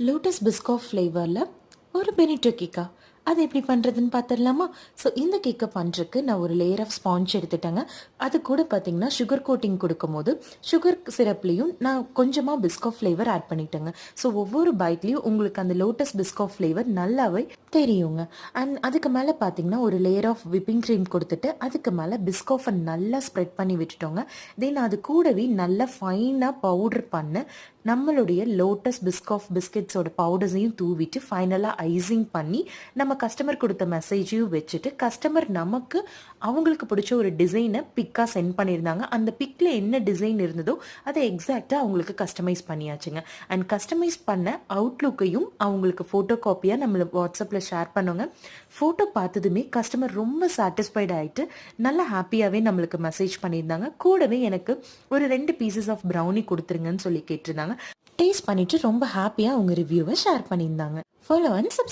Lotus Biscoff ஃப்ளேவரில் ஒரு Benito கேக்கா அது எப்படி பண்ணுறதுன்னு பார்த்துடலாமா? ஸோ இந்த கேக்கை பண்ணுறதுக்கு நான் ஒரு லேயர் ஆஃப் ஸ்பாஞ்ச் எடுத்துட்டேங்க. அது கூட பார்த்தீங்கன்னா சுகர் கோட்டிங் கொடுக்கும் போது சுகர் சிரப்லேயும் நான் கொஞ்சமாக பிஸ்காஃப் ஃப்ளேவர் ஆட் பண்ணிட்டேங்க. ஸோ ஒவ்வொரு பைட்லேயும் உங்களுக்கு அந்த லோட்டஸ் பிஸ்காஃப் ஃப்ளேவர் நல்லாவே தெரியுங்க. அண்ட் அதுக்கு மேலே பார்த்தீங்கன்னா ஒரு லேயர் ஆஃப் விப்பிங் க்ரீம் கொடுத்துட்டு அதுக்கு மேலே பிஸ்காஃபை நல்லா ஸ்ப்ரெட் பண்ணி விட்டுட்டோங்க. தென் அது கூடவே நல்லா ஃபைனாக பவுடர் பண்ண நம்மளுடைய லோட்டஸ் பிஸ்காஃப் பிஸ்கெட்ஸோட பவுடர்ஸையும் தூவிட்டு ஃபைனலாக ஐசிங் பண்ணி நம்ம கஸ்டமர் கொடுத்த மெசேஜையும் வச்சுட்டு கஸ்டமர் நமக்கு அவங்களுக்கு பிடிச்ச ஒரு டிசைனை பிக்காக சென்ட் பண்ணியிருந்தாங்க. அந்த பிக்கில் என்ன டிசைன் இருந்ததோ அதை எக்ஸாக்டாக அவங்களுக்கு கஸ்டமைஸ் பண்ணியாச்சுங்க. அண்ட் கஸ்டமைஸ் பண்ண அவுட்லுக்கையும் அவங்களுக்கு ஃபோட்டோ காப்பியாக நம்மளை வாட்ஸ்அப்பில் ஷேர் பண்ணுங்க. ஃபோட்டோ பார்த்ததுமே கஸ்டமர் ரொம்ப சாட்டிஸ்ஃபைட் ஆகிட்டு நல்லா ஹாப்பியாகவே நம்மளுக்கு மெசேஜ் பண்ணியிருந்தாங்க. கூடவே எனக்கு ஒரு 2 பீசஸ் ஆஃப் ப்ரௌனி கொடுத்துருங்கன்னு சொல்லி கேட்டிருந்தாங்க. டேஸ்ட் பண்ணிட்டு ரொம்ப ஹாப்பியாக அவங்க ரிவ்யூவை ஷேர் பண்ணியிருந்தாங்க. Follow and subscribe.